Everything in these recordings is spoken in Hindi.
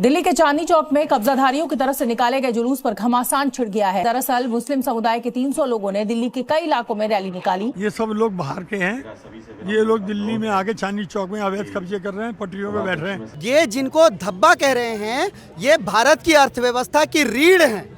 दिल्ली के चांदनी चौक में कब्जाधारियों की तरफ से निकाले गए जुलूस पर घमासान छिड़ गया है। दरअसल मुस्लिम समुदाय के 300 लोगों ने दिल्ली के कई इलाकों में रैली निकाली। ये सब लोग बाहर के हैं, ये लोग दिल्ली में आके चांदनी चौक में अवैध कब्जे कर रहे हैं, पटरियों पे बैठ रहे हैं। ये जिनको धब्बा कह रहे हैं, ये भारत की अर्थव्यवस्था की रीढ़ हैं।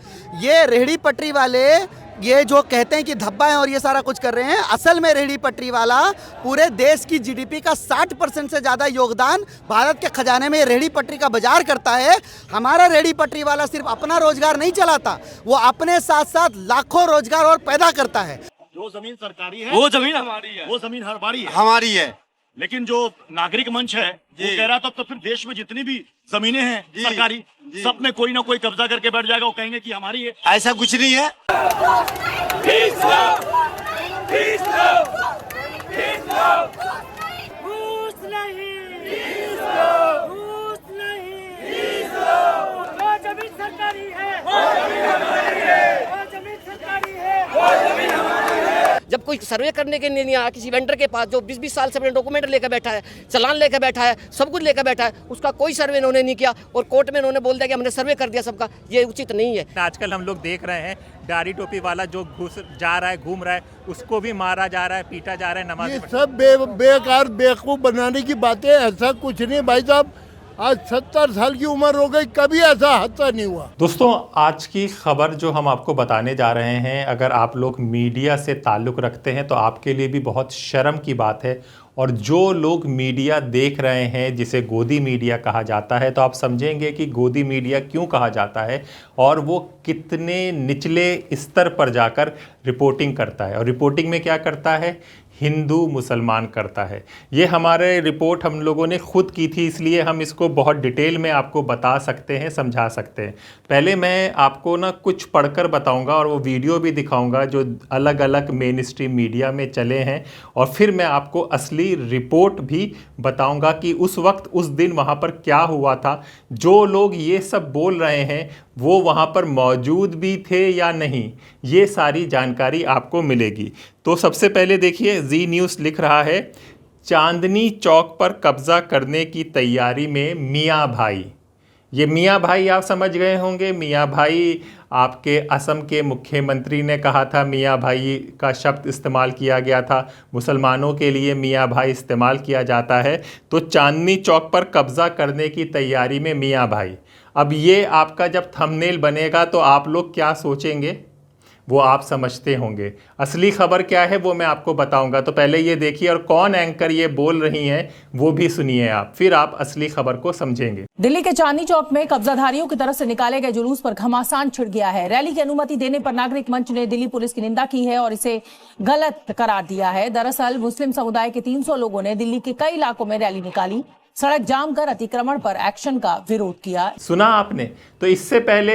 ये रेहड़ी पटरी वाले ये जो कहते हैं कि धब्बा है और ये सारा कुछ कर रहे हैं, असल में रेहड़ी पटरी वाला पूरे देश की जीडीपी का 60% से ज़्यादा योगदान भारत के खजाने में रेहड़ी पटरी का बाजार करता है। हमारा रेहड़ी पटरी वाला सिर्फ अपना रोजगार नहीं चलाता, वो अपने साथ साथ लाखों रोजगार और पैदा करता है। जो जमीन सरकारी है वो जमीन हमारी है, वो जमीन हमारी है। लेकिन जो नागरिक मंच है वो कह रहा था तो फिर देश में जितनी भी जमीनें हैं सरकारी, सब में कोई ना कोई कब्जा करके बैठ जाएगा, वो कहेंगे कि हमारी है। ऐसा कुछ नहीं है। जब कोई सर्वे करने के लिए नहीं आया किसी वेंडर के पास, जो 20-20 साल से अपने डॉक्यूमेंट लेकर बैठा है, चालान लेकर बैठा है, सब कुछ लेकर बैठा है, उसका कोई सर्वे इन्होंने नहीं किया और कोर्ट में इन्होंने बोल दिया कि हमने सर्वे कर दिया सबका। ये उचित नहीं है। आजकल हम लोग देख रहे हैं दाढ़ी टोपी वाला जो घुस जा रहा है, घूम रहा है, उसको भी मारा जा रहा है, पीटा जा रहा है। नमाज ये सब बेकार बेवकूफ बनाने की बातें, ऐसा कुछ नहीं भाई साहब। आज 70 साल की उम्र हो गई, कभी ऐसा हादसा नहीं हुआ। दोस्तों, आज की खबर जो हम आपको बताने जा रहे हैं, अगर आप लोग मीडिया से ताल्लुक़ रखते हैं तो आपके लिए भी बहुत शर्म की बात है। और जो लोग मीडिया देख रहे हैं, जिसे गोदी मीडिया कहा जाता है, तो आप समझेंगे कि गोदी मीडिया क्यों कहा जाता है और वो कितने निचले स्तर पर जाकर रिपोर्टिंग करता है। और रिपोर्टिंग में क्या करता है? हिंदू मुसलमान करता है। ये हमारे रिपोर्ट हम लोगों ने खुद की थी, इसलिए हम इसको बहुत डिटेल में आपको बता सकते हैं, समझा सकते हैं। पहले मैं आपको ना कुछ पढ़कर बताऊंगा और वो वीडियो भी दिखाऊंगा जो अलग अलग मेन स्ट्रीम मीडिया में चले हैं, और फिर मैं आपको असली रिपोर्ट भी बताऊंगा कि उस वक्त उस दिन वहाँ पर क्या हुआ था। जो लोग ये सब बोल रहे हैं वो वहाँ पर मौजूद भी थे या नहीं, ये सारी जानकारी आपको मिलेगी। तो सबसे पहले देखिए, जी न्यूज़ लिख रहा है, चांदनी चौक पर कब्जा करने की तैयारी में मियाँ भाई। ये मियाँ भाई आप समझ गए होंगे। मियाँ भाई आपके असम के मुख्यमंत्री ने कहा था, मियाँ भाई का शब्द इस्तेमाल किया गया था। मुसलमानों के लिए मियाँ भाई इस्तेमाल किया जाता है। तो चांदनी चौक पर कब्जा करने की तैयारी में मियाँ भाई। अब ये आपका जब थंबनेल बनेगा तो आप लोग क्या सोचेंगे वो आप समझते होंगे। असली खबर क्या है वो मैं आपको बताऊंगा। तो पहले ये देखिए, और कौन एंकर ये बोल रही हैं वो भी सुनिए आप, फिर आप असली खबर को समझेंगे। दिल्ली के चांदनी चौक में कब्जाधारियों की तरफ से निकाले गए जुलूस पर घमासान छिड़ गया है। रैली की अनुमति देने पर नागरिक मंच ने दिल्ली पुलिस की निंदा की है और इसे गलत करार दिया है। दरअसल मुस्लिम समुदाय के 300 लोगों ने दिल्ली के कई इलाकों में रैली निकाली, सड़क जाम कर अतिक्रमण पर एक्शन का विरोध किया। सुना आपने? तो इससे पहले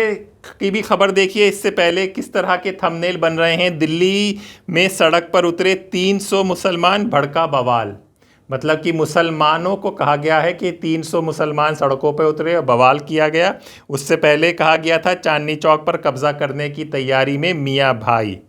की भी खबर देखिए, इससे पहले किस तरह के थंबनेल बन रहे हैं। दिल्ली में सड़क पर उतरे 300 मुसलमान, भड़का बवाल। मतलब कि मुसलमानों को कहा गया है कि 300 मुसलमान सड़कों पर उतरे और बवाल किया गया। उससे पहले कहा गया था चांदनी चौक पर कब्जा करने की तैयारी में मियाँ भाई।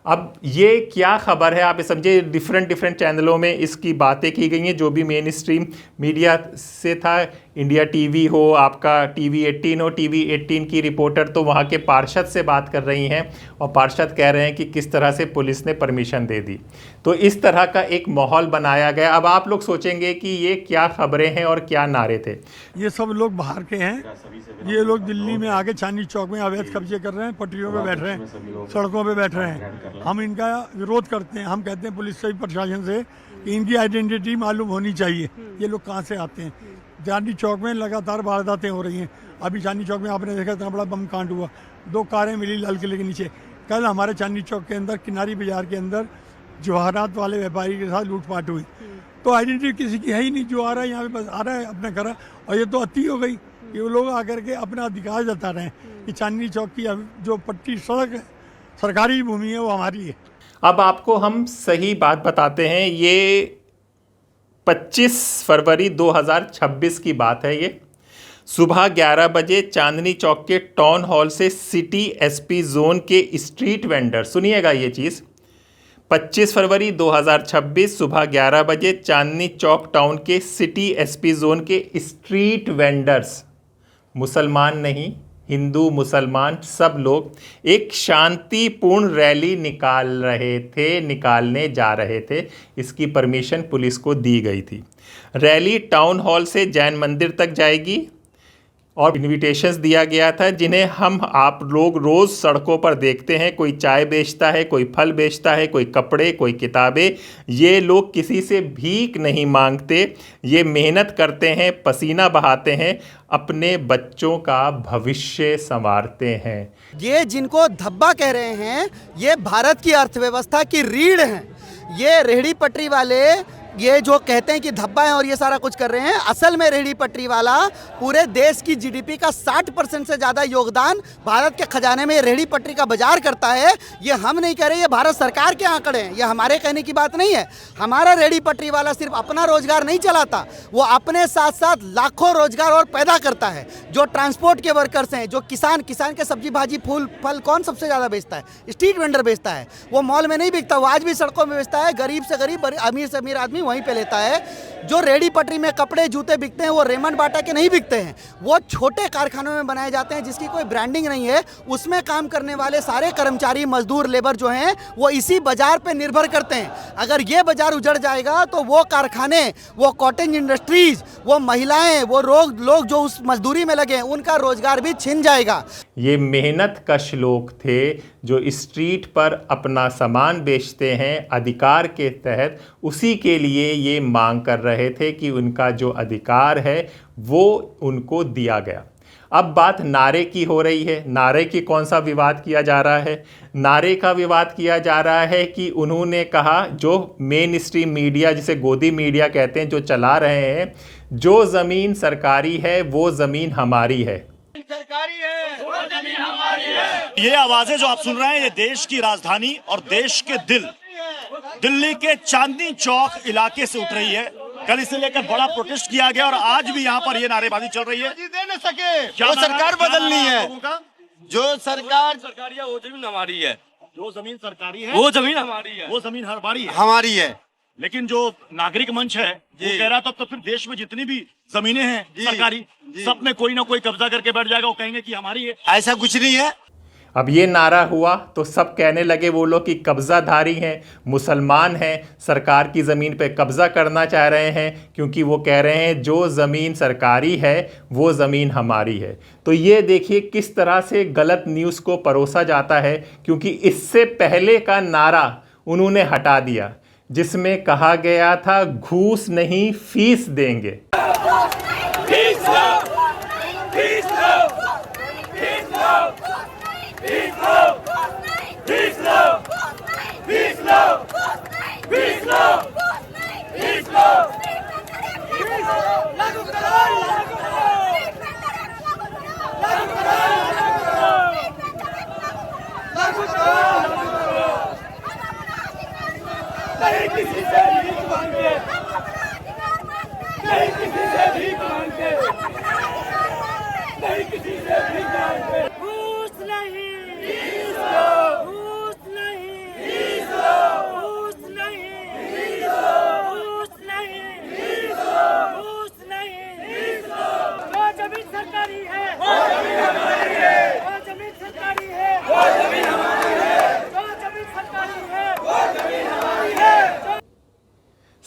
अब ये क्या खबर है आप समझे। डिफरेंट चैनलों में इसकी बातें की गई हैं, जो भी मेन स्ट्रीम मीडिया से था। इंडिया टीवी हो, आपका टीवी 18 हो, टीवी 18 की रिपोर्टर तो वहाँ के पार्षद से बात कर रही हैं और पार्षद कह रहे हैं कि किस तरह से पुलिस ने परमिशन दे दी। तो इस तरह का एक माहौल बनाया गया। अब आप लोग सोचेंगे कि ये क्या खबरें हैं और क्या नारे थे। ये सब लोग बाहर के हैं, ये लोग दिल्ली में आके चांदनी चौक में अवैध कब्जे कर रहे हैं, पटरियों पे बैठ रहे हैं, सड़कों पे बैठ रहे हैं। हम इनका विरोध करते हैं। हम कहते हैं पुलिस से, प्रशासन से, कि इनकी आइडेंटिटी मालूम होनी चाहिए, ये लोग कहाँ से आते हैं। चांदनी चौक में लगातार वारदातें हो रही हैं। अभी चांदनी चौक में आपने देखा इतना बड़ा बम कांड हुआ, 2 कारें मिली लाल किले के नीचे। कल हमारे चांदनी चौक के अंदर किनारी बाजार के अंदर जवाहरात वाले व्यापारी के साथ लूटपाट हुई। तो आइडेंटिटी किसी की है ही नहीं। जो आ रहा है यहाँ पे बस आ रहा है अपने घर, और ये तो अति हो गई। ये लोग आकर के अपना अधिकार जता रहे हैं कि चांदनी चौक की जो पट्टी सड़क है, सरकारी भूमि है, वो हमारी है। अब आपको हम सही बात बताते हैं। ये 25 फरवरी 2026 की बात है। ये सुबह 11 बजे चांदनी चौक के टाउन हॉल से सिटी एसपी जोन के स्ट्रीट वेंडर, सुनिएगा ये चीज़, 25 फरवरी 2026 सुबह 11 बजे चांदनी चौक टाउन के सिटी एसपी जोन के स्ट्रीट वेंडर्स मुसलमान नहीं, हिंदू मुसलमान सब लोग एक शांतिपूर्ण रैली निकालने जा रहे थे। इसकी परमिशन पुलिस को दी गई थी। रैली टाउन हॉल से जैन मंदिर तक जाएगी और इनविटेशंस दिया गया था, जिन्हें आप लोग रोज़ सड़कों पर देखते हैं। कोई चाय बेचता है, कोई फल बेचता है, कोई कपड़े, कोई किताबें। ये लोग किसी से भीख नहीं मांगते, ये मेहनत करते हैं, पसीना बहाते हैं, अपने बच्चों का भविष्य संवारते हैं। ये जिनको धब्बा कह रहे हैं, ये भारत की अर्थव्यवस्था की रीढ़ हैं। ये रेहड़ी पटरी वाले ये जो कहते हैं कि धब्बा है और ये सारा कुछ कर रहे हैं, असल में रेहड़ी पटरी वाला पूरे देश की जीडीपी का 60% से ज़्यादा योगदान भारत के खजाने में रेहड़ी पटरी का बाजार करता है। ये हम नहीं कह रहे, ये भारत सरकार के आंकड़े हैं, ये हमारे कहने की बात नहीं है। हमारा रेहड़ी पटरी वाला सिर्फ अपना रोजगार नहीं चलाता, वो अपने साथ साथ लाखों रोजगार और पैदा करता है। जो ट्रांसपोर्ट के वर्कर्स हैं, जो किसान के सब्जी भाजी फूल फल कौन सबसे ज़्यादा बेचता है? स्ट्रीट वेंडर बेचता है। वो मॉल में नहीं बिकता, वो आज भी सड़कों में बेचता है। गरीब से गरीब, अमीर से अमीर आदमी वहीं पे लेता है। जो रेहड़ी पटरी में कपड़े जूते बिकते हैं, वो रेमंड बाटा के नहीं बिकते हैं, वो छोटे कारखानों में बनाए जाते हैं जिसकी कोई ब्रांडिंग नहीं है। उसमें काम करने वाले सारे कर्मचारी, मजदूर, लेबर जो हैं, वो इसी बाजार पे निर्भर करते हैं। अगर ये बाजार उजड़ जाएगा तो वो कारखाने, वो कॉटेज इंडस्ट्रीज, वो महिलाएं, वो लोग जो उस मजदूरी में लगे हैं, उनका रोजगार भी छिन जाएगा। ये मेहनत कश लोग थे जो स्ट्रीट पर अपना सामान बेचते हैं अधिकार के तहत। उसी के लिए ये मांग कर रहे थे कि उनका जो अधिकार है वो उनको दिया गया। अब बात नारे की हो रही है। नारे की कौन सा विवाद किया जा रहा है? नारे का विवाद किया जा रहा है कि उन्होंने कहा, जो मेन स्ट्रीम मीडिया, जिसे गोदी मीडिया कहते हैं, जो चला रहे हैं, जो ज़मीन सरकारी है वो ज़मीन हमारी है। सरकारी है, वो जमीन हमारी है। ये आवाजें जो आप सुन रहे हैं, ये देश की राजधानी और देश के दिल्ली के चांदनी चौक इलाके से उठ रही है। कल इसे लेकर बड़ा प्रोटेस्ट किया गया और आज भी यहाँ पर ये नारेबाजी चल रही है। दे न सके, क्या वो सरकार बदलनी है। जो सरकार सरकारी है वो जमीन हमारी है। जो जमीन सरकारी है वो जमीन हमारी है। वो जमीन हमारी है, हमारी है। लेकिन जो नागरिक मंच है वो कह रहा था तो फिर देश में जितनी भी जमीनें हैं सरकारी, सब में कोई ना कोई कब्जा करके बैठ जाएगा, वो कहेंगे कि हमारी है। ऐसा कुछ नहीं है। अब ये नारा हुआ तो सब कहने लगे वो लोग कि कब्ज़ाधारी हैं, मुसलमान हैं, सरकार की ज़मीन पे कब्ज़ा करना चाह रहे हैं, क्योंकि वो कह रहे हैं जो ज़मीन सरकारी है वो ज़मीन हमारी है। तो ये देखिए किस तरह से गलत न्यूज़ को परोसा जाता है, क्योंकि इससे पहले का नारा उन्होंने हटा दिया जिसमें कहा गया था घूस नहीं फीस देंगे।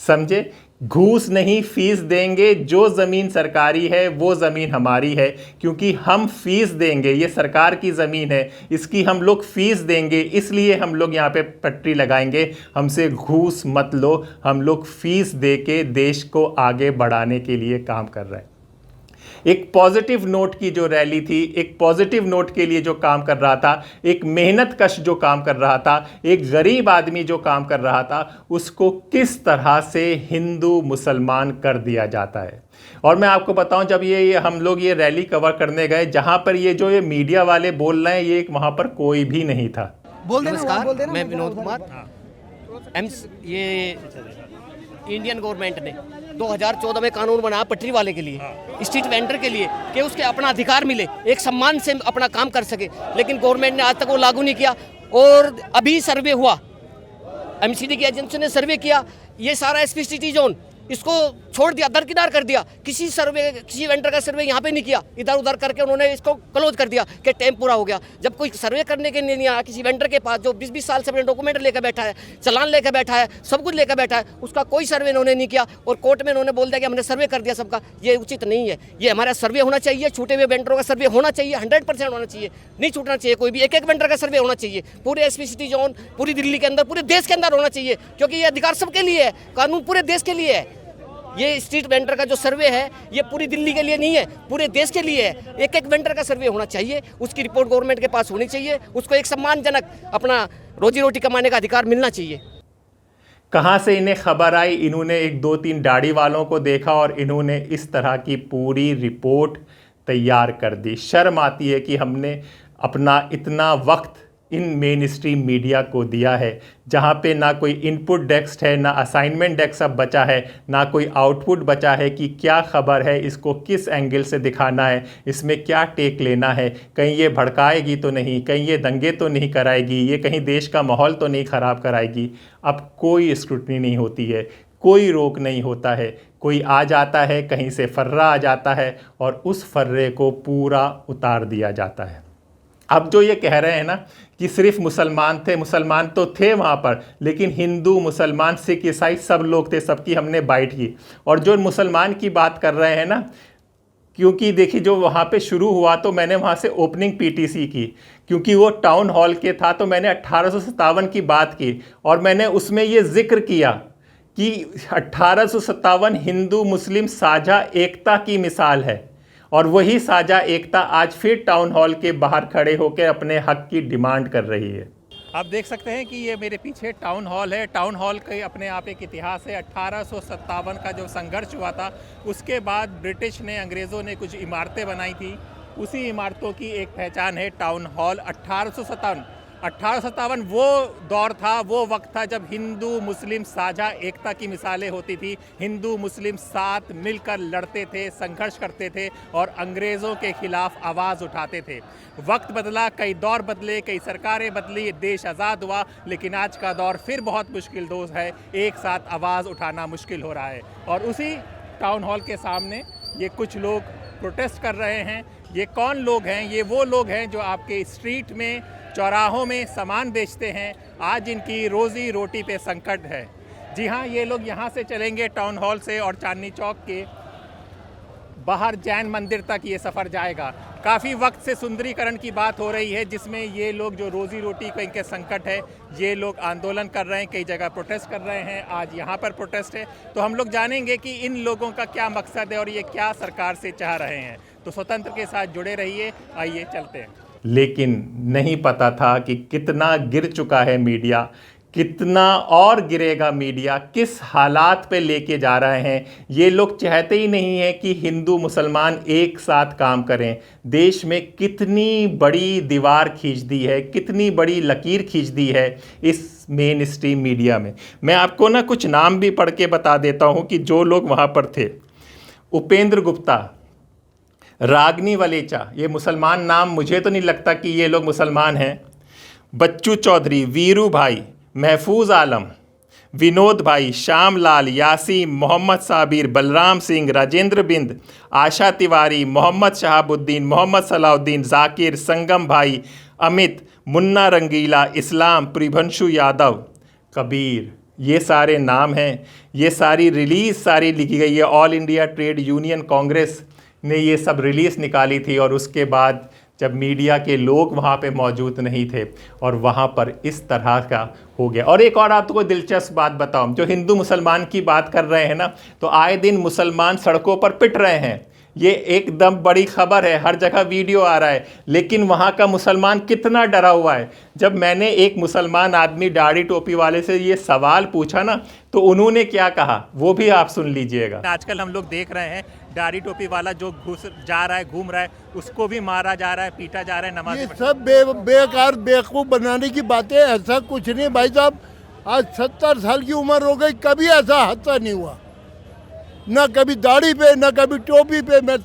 समझे? घूस नहीं फीस देंगे, जो ज़मीन सरकारी है वो ज़मीन हमारी है, क्योंकि हम फीस देंगे, ये सरकार की ज़मीन है, इसकी हम लोग फीस देंगे, इसलिए हम लोग यहाँ पे पटरी लगाएंगे। हमसे घूस मत लो, हम लोग फीस दे के देश को आगे बढ़ाने के लिए काम कर रहे हैं। एक पॉजिटिव नोट की जो रैली थी, एक पॉजिटिव नोट के लिए जो काम कर रहा था, एक मेहनत कश जो काम कर रहा था, एक गरीब आदमी जो काम कर रहा था, उसको किस तरह से हिंदू मुसलमान कर दिया जाता है। और मैं आपको बताऊं, जब ये हम लोग ये रैली कवर करने गए, जहां पर ये जो ये मीडिया वाले बोल रहे हैं, ये वहां पर कोई भी नहीं था। नमस्कार, मैं विनोद कुमार। ये इंडियन गवर्नमेंट ने 2014 में कानून बनाया पटरी वाले के लिए, स्ट्रीट वेंडर के लिए, कि उसके अपना अधिकार मिले, एक सम्मान से अपना काम कर सके, लेकिन गवर्नमेंट ने आज तक वो लागू नहीं किया। और अभी सर्वे हुआ, एमसीडी की एजेंसी ने सर्वे किया, ये सारा एसपी सिटी जोन इसको छोड़ दिया, दरकिनार कर दिया। किसी वेंडर का सर्वे यहाँ पे नहीं किया, इधर उधर करके उन्होंने इसको क्लोज कर दिया कि टाइम पूरा हो गया। जब कोई सर्वे करने के लिए नहीं आया किसी वेंडर के पास, जो 20-20 साल से अपने डॉक्यूमेंट लेकर बैठा है, चालान लेकर बैठा है, सब कुछ लेकर बैठा है, उसका कोई सर्वे इन्होंने नहीं किया और कोर्ट में उन्होंने बोल दिया कि हमने सर्वे कर दिया सबका। ये उचित नहीं है। ये हमारा सर्वे होना चाहिए, छूटे हुए वेंडरों का सर्वे होना चाहिए, 100% होना चाहिए, नहीं छूटना चाहिए कोई भी। एक वेंडर का सर्वे होना चाहिए पूरे SP सिटी जोन, पूरी दिल्ली के अंदर, पूरे देश के अंदर होना चाहिए, क्योंकि ये अधिकार सबके लिए है, कानून पूरे देश के लिए है। ये स्ट्रीट वेंडर का जो सर्वे है ये पूरी दिल्ली के लिए नहीं है, पूरे देश के लिए है। एक वेंडर का सर्वे होना चाहिए, उसकी रिपोर्ट गवर्नमेंट के पास होनी चाहिए, उसको एक सम्मानजनक अपना रोजी रोटी कमाने का अधिकार मिलना चाहिए। कहाँ से इन्हें खबर आई? इन्होंने 1-2-3 दाढ़ी वालों को देखा और इन्होंने इस तरह की पूरी रिपोर्ट तैयार कर दी। शर्म आती है कि हमने अपना इतना वक्त इन मेन स्ट्रीम मीडिया को दिया है, जहाँ पे ना कोई इनपुट डेस्क है, ना असाइनमेंट डेस्क अब बचा है, ना कोई आउटपुट बचा है कि क्या खबर है, इसको किस एंगल से दिखाना है, इसमें क्या टेक लेना है, कहीं ये भड़काएगी तो नहीं, कहीं ये दंगे तो नहीं कराएगी, ये कहीं देश का माहौल तो नहीं ख़राब कराएगी। अब कोई स्क्रूटनी नहीं होती है, कोई रोक नहीं होता है, कोई आ जाता है, कहीं से फर्रा आ जाता है और उस फर्रे को पूरा उतार दिया जाता है। अब जो ये कह रहे हैं ना कि सिर्फ मुसलमान थे, मुसलमान तो थे वहाँ पर, लेकिन हिंदू, मुसलमान, सिख, ईसाई सब लोग थे, सबकी हमने बाइट की। और जो मुसलमान की बात कर रहे हैं ना, क्योंकि देखिए जो वहाँ पे शुरू हुआ तो मैंने वहाँ से ओपनिंग PTC की, क्योंकि वो टाउन हॉल के था, तो मैंने 1857 की बात की और मैंने उसमें ये जिक्र किया कि 1857 हिंदू मुस्लिम साझा एकता की मिसाल है और वही साझा एकता आज फिर टाउन हॉल के बाहर खड़े होकर अपने हक की डिमांड कर रही है। आप देख सकते हैं कि ये मेरे पीछे टाउन हॉल है। टाउन हॉल का अपने आप एक इतिहास है। 1857 का जो संघर्ष हुआ था, उसके बाद ब्रिटिश ने, अंग्रेज़ों ने कुछ इमारतें बनाई थी, उसी इमारतों की एक पहचान है टाउन हॉल। 1857 वो दौर था, वो वक्त था जब हिंदू मुस्लिम साझा एकता की मिसालें होती थी। हिंदू मुस्लिम साथ मिलकर लड़ते थे, संघर्ष करते थे और अंग्रेज़ों के खिलाफ आवाज़ उठाते थे। वक्त बदला, कई दौर बदले, कई सरकारें बदली, देश आज़ाद हुआ, लेकिन आज का दौर फिर बहुत मुश्किल दोस्त है। एक साथ आवाज़ उठाना मुश्किल हो रहा है और उसी टाउन हॉल के सामने ये कुछ लोग प्रोटेस्ट कर रहे हैं। ये कौन लोग हैं? ये वो लोग हैं जो आपके स्ट्रीट में, चौराहों में सामान बेचते हैं। आज इनकी रोज़ी रोटी पे संकट है। जी हाँ, ये लोग यहाँ से चलेंगे टाउन हॉल से और चांदनी चौक के बाहर जैन मंदिर तक ये सफ़र जाएगा। काफ़ी वक्त से सुंदरीकरण की बात हो रही है, जिसमें ये लोग जो रोज़ी रोटी का इनके संकट है, ये लोग आंदोलन कर रहे हैं, कई जगह प्रोटेस्ट कर रहे हैं। आज यहाँ पर प्रोटेस्ट है, तो हम लोग जानेंगे कि इन लोगों का क्या मकसद है और ये क्या सरकार से चाह रहे हैं। तो स्वतंत्र के साथ जुड़े रहिए, आइए चलते हैं। लेकिन नहीं पता था कि कितना गिर चुका है मीडिया, कितना और गिरेगा मीडिया, किस हालात पे लेके जा रहे हैं। ये लोग चाहते ही नहीं हैं कि हिंदू मुसलमान एक साथ काम करें। देश में कितनी बड़ी दीवार खींच दी है, कितनी बड़ी लकीर खींच दी है इस मेन स्ट्रीम मीडिया में। मैं आपको ना कुछ नाम भी पढ़ के बता देता हूँ कि जो लोग वहाँ पर थे। उपेंद्र गुप्ता, रागनी वलेचा, ये मुसलमान नाम मुझे तो नहीं लगता कि ये लोग मुसलमान हैं। बच्चू चौधरी, वीरू भाई, महफूज आलम, विनोद भाई, श्याम लाल, यासीन, मोहम्मद साबिर, बलराम सिंह, राजेंद्र बिंद, आशा तिवारी, मोहम्मद शहाबुद्दीन, मोहम्मद सलाउद्दीन, जाकिर, संगम भाई, अमित, मुन्ना रंगीला, इस्लाम, प्रिभंशु यादव, कबीर, ये सारे नाम हैं। ये सारी रिलीज़ सारी लिखी गई है। All India trade union Congress ने ये सब रिलीज़ निकाली थी और उसके बाद जब मीडिया के लोग वहाँ पे मौजूद नहीं थे और वहाँ पर इस तरह का हो गया। और एक और आपको दिलचस्प बात बताऊं, जो हिंदू मुसलमान की बात कर रहे हैं ना, तो आए दिन मुसलमान सड़कों पर पिट रहे हैं। ये एकदम बड़ी खबर है, हर जगह वीडियो आ रहा है। लेकिन वहाँ का मुसलमान कितना डरा हुआ है। जब मैंने एक मुसलमान आदमी दाढ़ी टोपी वाले से ये सवाल पूछा ना, तो उन्होंने क्या कहा वो भी आप सुन लीजिएगा। आजकल हम लोग देख रहे हैं दाढ़ी टोपी वाला जो घुस जा रहा है, घूम रहा है, उसको भी मारा जा रहा है, पीटा जा रहा है। नमाज ये सब बेकार बेवकूफ़ बनाने की बातें। ऐसा कुछ नहीं भाई साहब। आज 70 साल की उम्र हो गई, कभी ऐसा हादसा नहीं हुआ, ना कभी दाढ़ी पे, ना कभी टोपी पे। मैं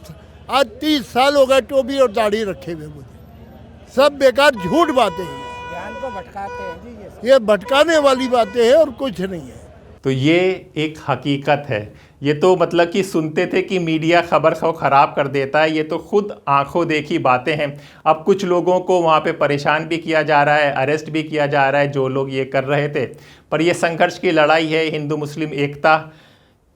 आज 30 साल हो गए टोपी और दाढ़ी रखे हुए मुझे। सब बेकार झूठ बातें हैं, ध्यान को भटकाते हैं जी। ये भटकाने वाली बातें हैं और कुछ नहीं है। तो ये एक हकीकत है। ये तो मतलब कि सुनते थे कि मीडिया खबर को ख़राब कर देता है, ये तो खुद आंखों देखी बातें हैं। अब कुछ लोगों को वहाँ पे परेशान भी किया जा रहा है, अरेस्ट भी किया जा रहा है जो लोग ये कर रहे थे। पर ये संघर्ष की लड़ाई है, हिंदू मुस्लिम एकता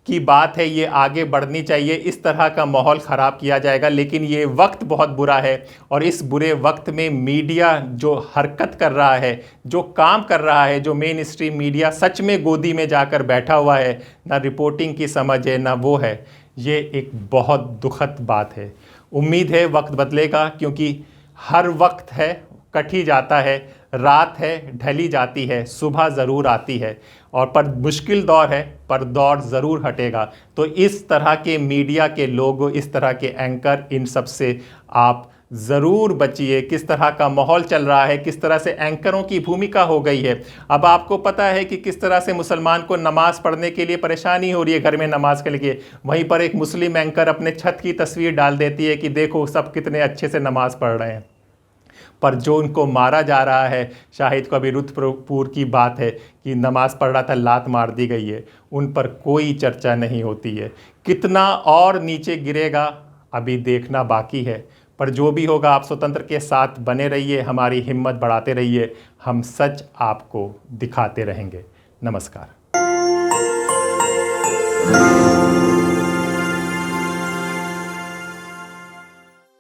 की बात है, ये आगे बढ़नी चाहिए। इस तरह का माहौल ख़राब किया जाएगा, लेकिन ये वक्त बहुत बुरा है और इस बुरे वक्त में मीडिया जो हरकत कर रहा है, जो काम कर रहा है, जो मेन स्ट्रीम मीडिया सच में गोदी में जाकर बैठा हुआ है, ना रिपोर्टिंग की समझ है ना वो है, ये एक बहुत दुखद बात है। उम्मीद है वक्त बदलेगा, क्योंकि हर वक्त है कट ही जाता है, रात है ढली जाती है, सुबह ज़रूर आती है। और पर मुश्किल दौर है, पर दौर ज़रूर हटेगा। तो इस तरह के मीडिया के लोग, इस तरह के एंकर, इन सब से आप ज़रूर बचिए। किस तरह का माहौल चल रहा है, किस तरह से एंकरों की भूमिका हो गई है। अब आपको पता है कि किस तरह से मुसलमान को नमाज़ पढ़ने के लिए परेशानी हो रही है, घर में नमाज के लिए। वहीं पर एक मुस्लिम एंकर अपने छत की तस्वीर डाल देती है कि देखो सब कितने अच्छे से नमाज़ पढ़ रहे हैं। पर जो उनको मारा जा रहा है, शाहिद को अभी रुद्रपुर की बात है कि नमाज़ पढ़ रहा था, लात मार दी गई है, उन पर कोई चर्चा नहीं होती है। कितना और नीचे गिरेगा अभी देखना बाकी है। पर जो भी होगा, आप स्वतंत्र के साथ बने रहिए, हमारी हिम्मत बढ़ाते रहिए, हम सच आपको दिखाते रहेंगे। नमस्कार।